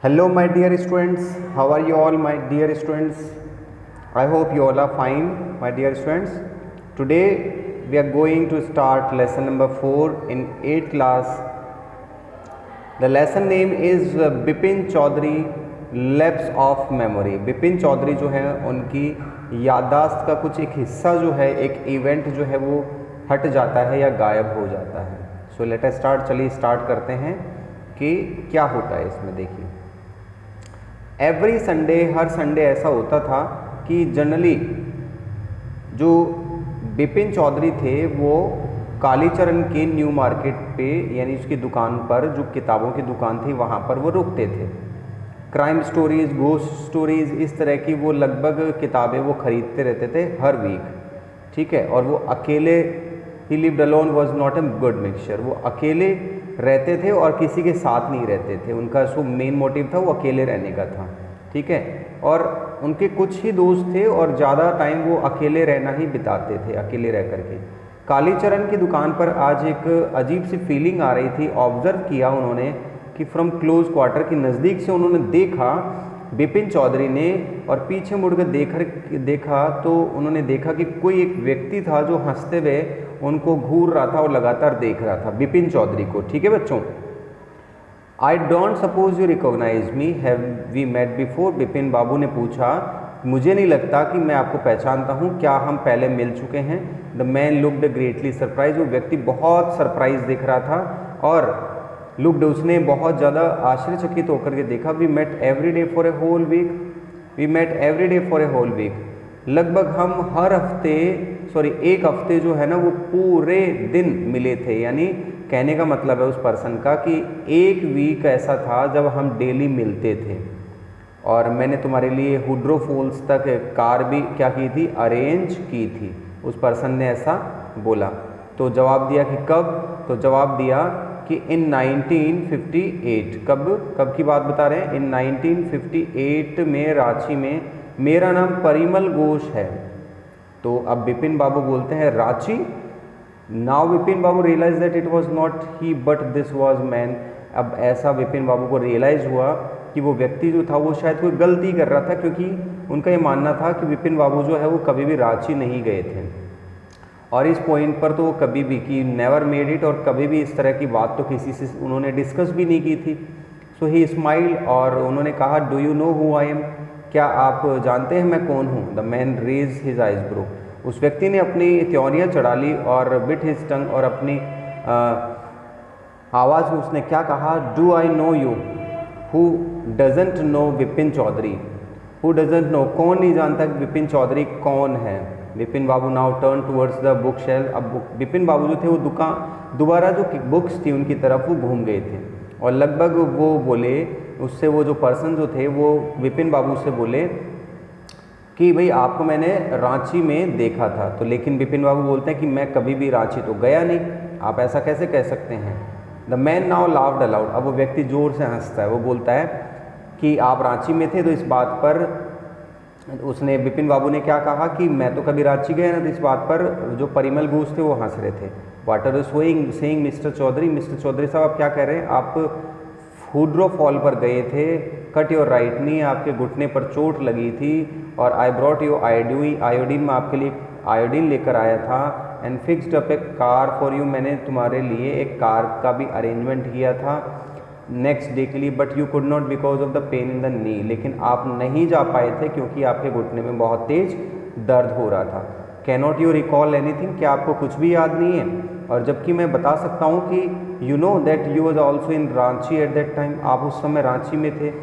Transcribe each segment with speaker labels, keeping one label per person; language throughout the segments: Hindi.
Speaker 1: Hello, my dear students. How are you all, my dear students? I hope you all are fine, my dear students. Today we are going to start lesson number 4 in 8th class. The lesson name is Bipin Chaudhary Lapse of Memory. Bipin Chaudhary जो है उनकी याददाश्त का कुछ एक हिस्सा जो है, एक इवेंट जो है वो हट जाता है या गायब हो जाता है. So let us start. चलिए स्टार्ट करते हैं कि क्या होता है इसमें. देखिए, एवरी संडे, हर संडे ऐसा होता था कि जनरली जो बिपिन चौधरी थे वो कालीचरण के न्यू मार्केट पे यानी उसकी दुकान पर, जो किताबों की दुकान थी वहाँ पर वो रुकते थे. क्राइम स्टोरीज, घोस्ट स्टोरीज, इस तरह की वो लगभग किताबें वो खरीदते रहते थे हर वीक. ठीक है. और वो अकेले, ही lived alone was not a good mixture. वो अकेले रहते थे और किसी के साथ नहीं रहते थे. उनका जो मेन मोटिव था वो अकेले रहने का था. ठीक है. और उनके कुछ ही दोस्त थे और ज़्यादा टाइम वो अकेले रहना ही बिताते थे, अकेले रह करके. कालीचरण की दुकान पर आज एक अजीब सी फीलिंग आ रही थी. ऑब्जर्व किया उन्होंने कि फ्रॉम क्लोज क्वार्टर, की नज़दीक से उन्होंने देखा बिपिन चौधरी ने, और पीछे मुड़कर देखा तो उन्होंने देखा कि कोई एक व्यक्ति था जो हंसते हुए उनको घूर रहा था और लगातार देख रहा था बिपिन चौधरी को. ठीक है बच्चों. I don't suppose you recognise me, have we met before. Bipin Babu ने पूछा, मुझे नहीं लगता कि मैं आपको पहचानता हूँ, क्या हम पहले मिल चुके हैं. The man looked greatly surprise. वो व्यक्ति बहुत सरप्राइज दिख रहा था और लुक्ड, उसने बहुत ज़्यादा आश्चर्यचकित होकर के देखा. We met every day for a whole week. We met every day for a whole week. लगभग हम हर हफ्ते, एक हफ्ते जो है ना वो पूरे दिन मिले थे. यानी कहने का मतलब है उस पर्सन का कि एक वीक ऐसा था जब हम डेली मिलते थे. और मैंने तुम्हारे लिए हुड्रो फॉल्स तक कार भी क्या की थी, अरेंज की थी. उस पर्सन ने ऐसा बोला. तो जवाब दिया कि कब. तो जवाब दिया कि इन 1958. कब की बात बता रहे हैं. इन 1958 में रांची में. मेरा नाम परिमल घोष है. तो अब बिपिन बाबू बोलते हैं Ranchi. Now Bipin Babu realise that it was not he but this was man. अब ऐसा बिपिन बाबू को रियलाइज हुआ कि वो व्यक्ति जो था वो शायद कोई गलती कर रहा था, क्योंकि उनका ये मानना था कि बिपिन बाबू जो है वो कभी भी रांची नहीं गए थे. और इस पॉइंट पर तो वो कभी भी कि नेवर मेड इट, और कभी भी इस तरह की बात तो किसी से उन्होंने डिस्कस भी नहीं की थी. सो ही स्माइल और उन्होंने कहा, do you know who I am. क्या आप जानते हैं मैं कौन हूँ. The man raise his eyes brow. उस व्यक्ति ने अपनी त्योरियाँ चढ़ा ली और बिट हिज टंग, और अपनी आवाज़ में उसने क्या कहा, do I know you. Who doesn't know Bipin Chaudhary. Who doesn't know, कौन नहीं जानता कि बिपिन चौधरी कौन है. Bipin Babu now turn towards the book shelf. अब बिपिन बाबू जो थे वो दोबारा जो बुक्स थी उनकी तरफ वो घूम गए थे, और लगभग वो बोले उससे, वो जो पर्सन जो थे वो बिपिन बाबू से बोले कि भाई आपको मैंने रांची में देखा था. तो लेकिन बिपिन बाबू बोलते हैं कि मैं कभी भी रांची तो गया नहीं, आप ऐसा कैसे कह सकते हैं. The man now laughed allowed. अब वो व्यक्ति जोर से हंसता है. वो बोलता है कि आप रांची में थे. तो इस बात पर उसने, बिपिन बाबू ने क्या कहा कि मैं तो कभी रांची गया ना. तो इस बात पर जो परिमल घोष थे वो हंस रहे थे. What are you saying mister Chaudhary. Mister Chaudhary sahab आप क्या कह रहे हैं. आप हुड्रो फॉल पर गए थे. कट योर राइट नी, आपके घुटने पर चोट लगी थी. और आई ब्रॉट यू आयोडीन, में आपके लिए आयोडीन लेकर आया था. And fixed up A car for you, मैंने तुम्हारे लिए एक कार का भी अरेंजमेंट किया था नेक्स्ट डे के लिए. But you could not because of the pain in the knee. लेकिन आप नहीं जा पाए थे क्योंकि आपके घुटने में बहुत तेज दर्द हो रहा था. Can not you recall anything, क्या आपको कुछ भी याद नहीं है. और जबकि मैं बता सकता हूँ कि you know that you was also in Ranchi at that time. आप उस समय रांची में थे.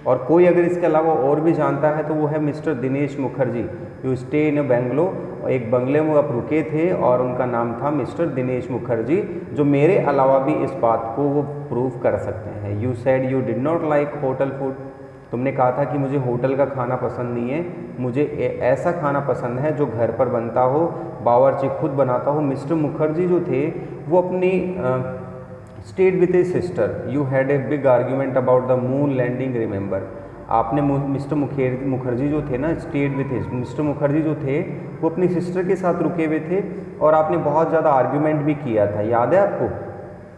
Speaker 1: और कोई अगर इसके अलावा और भी जानता है तो वो है mister Dinesh Mukherjee. You stay in Bangalore. एक बंगले में आप रुके थे और उनका नाम था मिस्टर दिनेश मुखर्जी, जो मेरे अलावा भी इस बात को वो प्रूव कर सकते हैं. You said you did not like hotel food. तुमने कहा था कि मुझे होटल का खाना पसंद नहीं है, मुझे ऐसा खाना पसंद है जो घर पर बनता हो, बावर्ची खुद बनाता हो. मिस्टर मुखर्जी जो थे वो अपनी stayed with a sister. You had a big argument about the moon landing, remember. आपने मिस्टर मुखर्जी जो थे ना, stayed with his, mister Mukherjee जो थे वो अपनी सिस्टर के साथ रुके हुए थे और आपने बहुत ज़्यादा आर्ग्यूमेंट भी किया था. याद है आपको.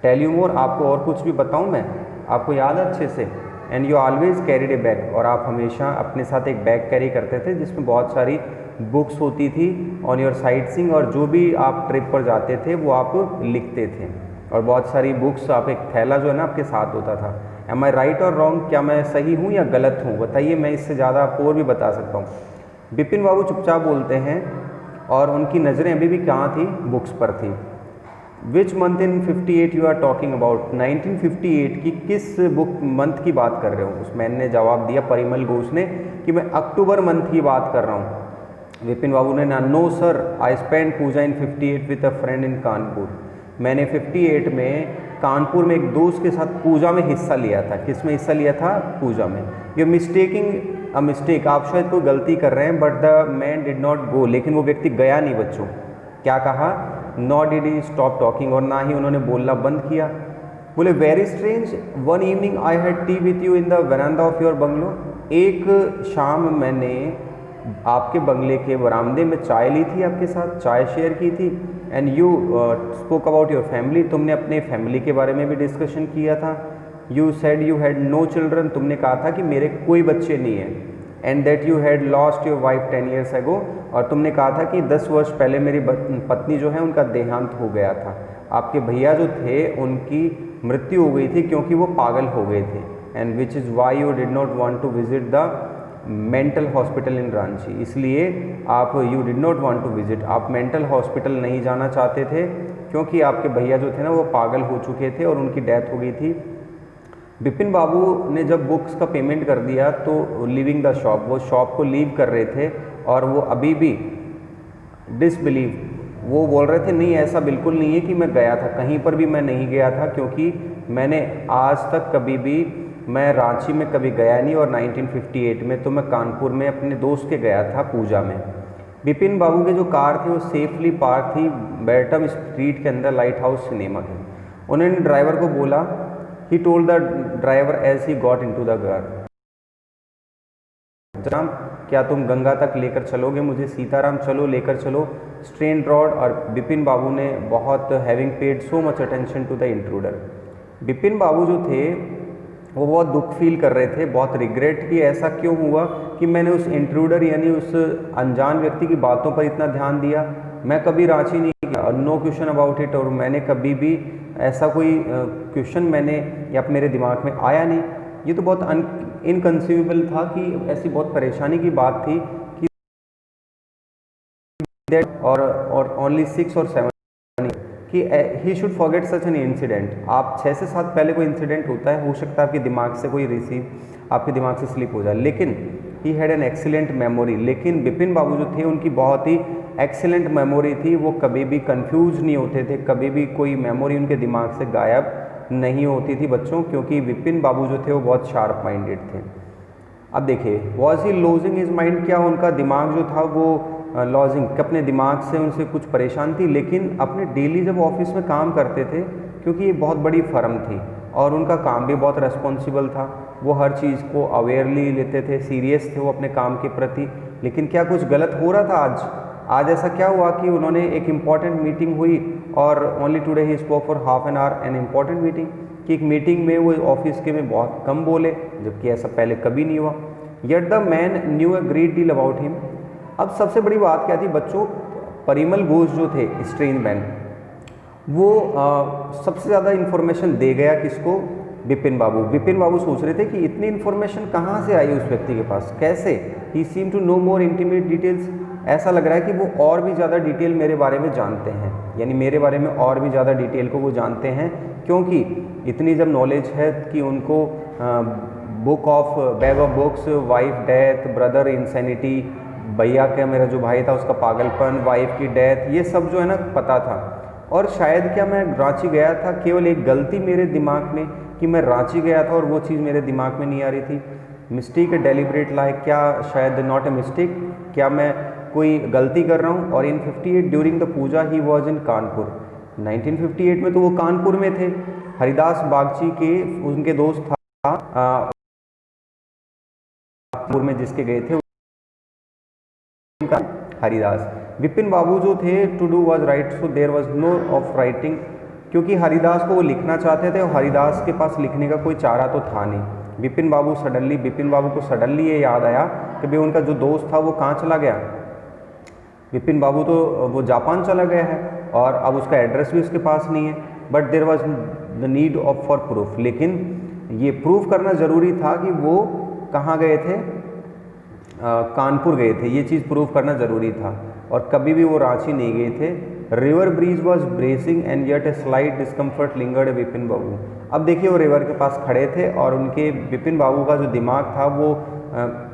Speaker 1: टेल यू मोर, आपको और कुछ भी बताऊं मैं, आपको याद है अच्छे से. And you always carried A bag, और आप हमेशा अपने साथ एक बैग कैरी करते थे जिसमें बहुत सारी बुक्स होती थी ऑन योर साइट सीइंग, और जो भी आप ट्रिप पर जाते थे वो आप लिखते थे, और बहुत सारी बुक्स, आप एक थैला जो है ना आपके साथ होता था। एम आई राइट और रॉन्ग, क्या मैं सही हूँ या गलत हूँ? बताइए, मैं इससे ज़्यादा आपको और भी बता सकता हूँ। बिपिन बाबू चुपचाप बोलते हैं और उनकी नज़रें अभी भी कहाँ थी? बुक्स पर थी। Which month in 58 you are talking about? 1958 की किस बुक मंथ की बात कर रहे हो? उस मैन ने जवाब दिया, परिमल घोष ने, कि मैं अक्टूबर मंथ की बात कर रहा हूँ। विपिन बाबू ने ना, no sir, I spend Puja in 58 with a friend in Kanpur. मैंने 58 में कानपुर में एक दोस्त के साथ पूजा में हिस्सा लिया था। किस में हिस्सा लिया था? पूजा में। यू मिस्टेकिंग अ मिस्टेक, आप शायद कोई गलती कर रहे हैं, but the man did not go, लेकिन वो व्यक्ति गया नहीं बच्चों। क्या कहा? Not did he stop talking, और ना ही उन्होंने बोलना बंद किया। बोले very strange, one evening I had T with you in the veranda of your bungalow. एक शाम मैंने आपके बंगले के बरामदे में चाय ली थी, आपके साथ चाय शेयर की थी। And you spoke about your family, तुमने अपने फैमिली के बारे में भी डिस्कशन किया था। You said you had no children, तुमने कहा था कि मेरे कोई बच्चे नहीं हैं। And that you had lost your wife 10 years ago, और तुमने कहा था कि 10 वर्ष पहले मेरी पत्नी जो है उनका देहांत हो गया था। आपके भैया जो थे उनकी मृत्यु हो गई थी क्योंकि वो पागल हो गए थे। And which is why you did not want to visit the mental hospital in Ranchi, इसलिए आप you did not want to visit, आप मेंटल हॉस्पिटल नहीं जाना चाहते थे क्योंकि आपके भैया जो थे ना वो पागल हो चुके थे और उनकी डेथ हो गई थी। बिपिन बाबू ने जब बुक्स का पेमेंट कर दिया तो लिविंग द शॉप, वो शॉप को लीव कर रहे थे, और वो अभी भी डिसबिलीव, वो बोल रहे थे नहीं ऐसा बिल्कुल नहीं है कि मैं गया था, कहीं पर भी मैं नहीं गया था, क्योंकि मैंने आज तक कभी भी, मैं रांची में कभी गया नहीं, और 1958 में तो मैं कानपुर में अपने दोस्त के गया था पूजा में। बिपिन बाबू की जो कार थी वो सेफली पार्क थी बैटम स्ट्रीट के अंदर लाइट हाउस सिनेमा के। उन्होंने ड्राइवर को बोला, he told the driver as he got into the car, जनाब क्या तुम गंगा तक लेकर चलोगे मुझे? सीताराम चलो, लेकर चलो, स्ट्रेन रॉड। और बिपिन बाबू ने बहुत having paid so much attention to the intruder, Bipin Babu जो थे वो बहुत दुख फील कर रहे थे, बहुत रिग्रेट कि ऐसा क्यों हुआ कि मैंने उस इंट्रूडर यानी उस अनजान व्यक्ति की बातों पर इतना ध्यान दिया। मैं कभी रांची नहीं गया, नो क्वेश्चन अबाउट इट, और मैंने कभी भी ऐसा कोई क्वेश्चन मैंने या मेरे दिमाग में आया नहीं। ये तो बहुत इनकंसीवेबल था कि ऐसी बहुत परेशानी की बात थी कि और ओनली 6 और 7 कि he should forget such an incident. आप 6 से 7 पहले कोई इंसिडेंट होता है, हो सकता है आपके दिमाग से कोई आपके दिमाग से स्लिप हो जाए, लेकिन he had an excellent memory. लेकिन बिपिन बाबू जो थे उनकी बहुत ही एक्सीलेंट मेमोरी थी, वो कभी भी कंफ्यूज नहीं होते थे, कभी भी कोई मेमोरी उनके दिमाग से गायब नहीं होती थी बच्चों, क्योंकि बिपिन बाबू जो थे वो बहुत शार्प माइंडेड थे। अब देखिए, was he losing his mind, क्या उनका दिमाग जो था वो लॉजिंग, अपने दिमाग से उनसे कुछ परेशान थी, लेकिन अपने डेली जब ऑफिस में काम करते थे, क्योंकि ये बहुत बड़ी फर्म थी और उनका काम भी बहुत रेस्पॉन्सिबल था, वो हर चीज़ को अवेयरली लेते थे, सीरियस थे वो अपने काम के प्रति। लेकिन क्या कुछ गलत हो रहा था आज ऐसा क्या हुआ कि उन्होंने एक इम्पॉर्टेंट मीटिंग हुई और only today he spoke for half an hour an important meeting, कि एक मीटिंग में वो ऑफिस के में बहुत कम बोले, जबकि ऐसा पहले कभी नहीं हुआ। Yet the man new a great deal about him. अब सबसे बड़ी बात क्या थी बच्चों, परिमल घोष जो थे स्ट्रेंज मैन, वो सबसे ज़्यादा इन्फॉर्मेशन दे गया किसको? बिपिन बाबू। बिपिन बाबू सोच रहे थे कि इतनी इन्फॉर्मेशन कहाँ से आई उस व्यक्ति के पास, कैसे? He seem to know more intimate details, ऐसा लग रहा है कि वो और भी ज़्यादा डिटेल मेरे बारे में जानते हैं, यानी मेरे बारे में और भी ज़्यादा डिटेल को वो जानते हैं, क्योंकि इतनी जब नॉलेज है कि उनको book of bag of books, wife death, brother insanity, भैया का मेरा जो भाई था उसका पागलपन, वाइफ की डेथ, ये सब जो है ना पता था। और शायद क्या मैं रांची गया था, केवल एक गलती मेरे दिमाग में कि मैं रांची गया था और वो चीज़ मेरे दिमाग में नहीं आ रही थी। मिस्टेक, डेलिब्रेट लाइक, क्या शायद नॉट ए मिस्टेक, क्या मैं कोई गलती कर रहा हूँ? और in 58 during the Puja he was in Kanpur, 1958 में तो वो कानपुर में थे। हरिदास बागची के उनके दोस्त था कानपुर में जिसके गए थे उनका हरिदास। विपिन बाबू जो थे to do was right, so there was no of writing, क्योंकि हरिदास को वो लिखना चाहते थे और हरिदास के पास लिखने का कोई चारा तो था नहीं। विपिन बाबू को सडनली ये याद आया कि भाई उनका जो दोस्त था वो कहाँ चला गया। विपिन बाबू तो वो जापान चला गया है और अब उसका एड्रेस भी उसके पास नहीं है। But there was the need of for proof, लेकिन ये प्रूफ करना ज़रूरी था कि वो कहाँ गए थे, कानपुर गए थे, ये चीज़ प्रूफ करना ज़रूरी था। और कभी भी वो रांची नहीं गए थे। River breeze was bracing and yet a slight discomfort lingered Vipin Babu. अब देखिए वो रिवर के पास खड़े थे और उनके विपिन बाबू का जो दिमाग था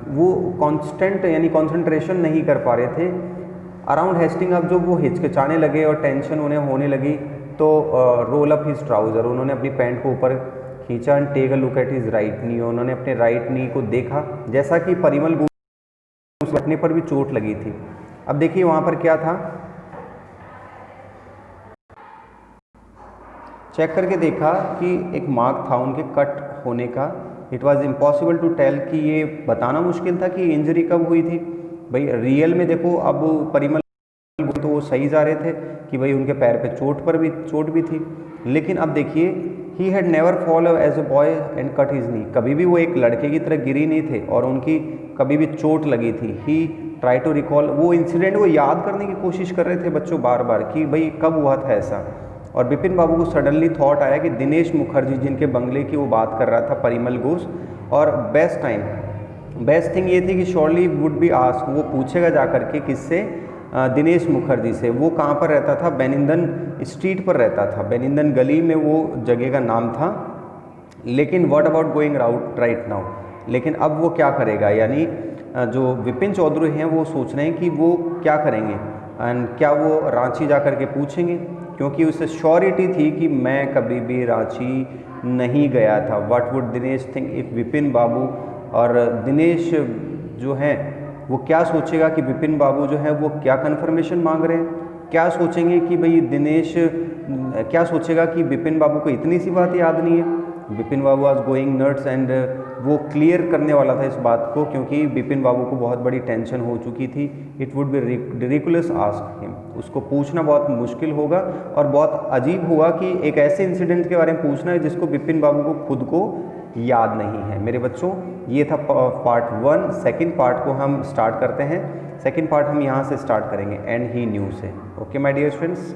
Speaker 1: वो कांस्टेंट यानी कंसंट्रेशन नहीं कर पा रहे थे अराउंड हेस्टिंग। अब जब वो हिचकिचाने लगे और टेंशन उन्हें होने लगी तो रोल अप हिज ट्राउज़र, उन्होंने अपनी पैंट को ऊपर खींचा and take a look at his right knee, उन्होंने अपने राइट नी को देखा जैसा कि परिमल घोष बटने पर भी चोट लगी थी। अब देखिए वहाँ पर क्या था, चेक करके देखा कि एक मार्क था उनके कट होने का। It was impossible to tell, कि ये बताना मुश्किल था कि इंजरी कब हुई थी। भाई रियल में देखो अब परिमल तो वो सही जा रहे थे कि भाई उनके पैर पे चोट भी थी, लेकिन अब देखिए he had never fall as a boy and cut his knee, कभी भी वो एक लड़के की तरह गिरी नहीं थे और उनकी कभी भी चोट लगी थी। ही ट्राई टू रिकॉल, वो इंसिडेंट वो याद करने की कोशिश कर रहे थे बच्चों बार बार कि भाई कब हुआ था ऐसा। और विपिन बाबू को सडनली थॉट आया कि दिनेश मुखर्जी जिनके बंगले की वो बात कर रहा था परिमल घोष, और बेस्ट थिंग ये थी कि श्योरली वुड बी आस्क, वो पूछेगा जा करके किससे, दिनेश मुखर्जी से। वो कहाँ पर रहता था, बेनिंदन स्ट्रीट पर रहता था, बेनिंदन गली में वो जगह का नाम था। लेकिन what about going out right now, लेकिन अब वो क्या करेगा, यानी जो विपिन चौधरी हैं वो सोच रहे हैं कि वो क्या करेंगे एंड क्या वो रांची जा कर के पूछेंगे, क्योंकि उसे श्योरिटी थी कि मैं कभी भी रांची नहीं गया था। What would Dinesh think if Vipin Babu, और दिनेश जो हैं वो क्या सोचेगा कि विपिन बाबू जो है वो क्या कन्फर्मेशन मांग रहे हैं, क्या सोचेंगे कि भाई दिनेश क्या सोचेगा कि विपिन बाबू को इतनी सी बात याद नहीं है। विपिन बाबू वाज गोइंग नट्स एंड वो क्लियर करने वाला था इस बात को, क्योंकि विपिन बाबू को बहुत बड़ी टेंशन हो चुकी थी। It would be ridiculous ask him, उसको पूछना बहुत मुश्किल होगा और बहुत अजीब होगा कि एक ऐसे इंसिडेंट के बारे में पूछना है जिसको विपिन बाबू को खुद को याद नहीं है। मेरे बच्चों ये था पार्ट 1। सेकंड पार्ट को हम स्टार्ट करते हैं। सेकंड पार्ट हम यहाँ से स्टार्ट करेंगे एंड ही न्यू से। Okay my dear students.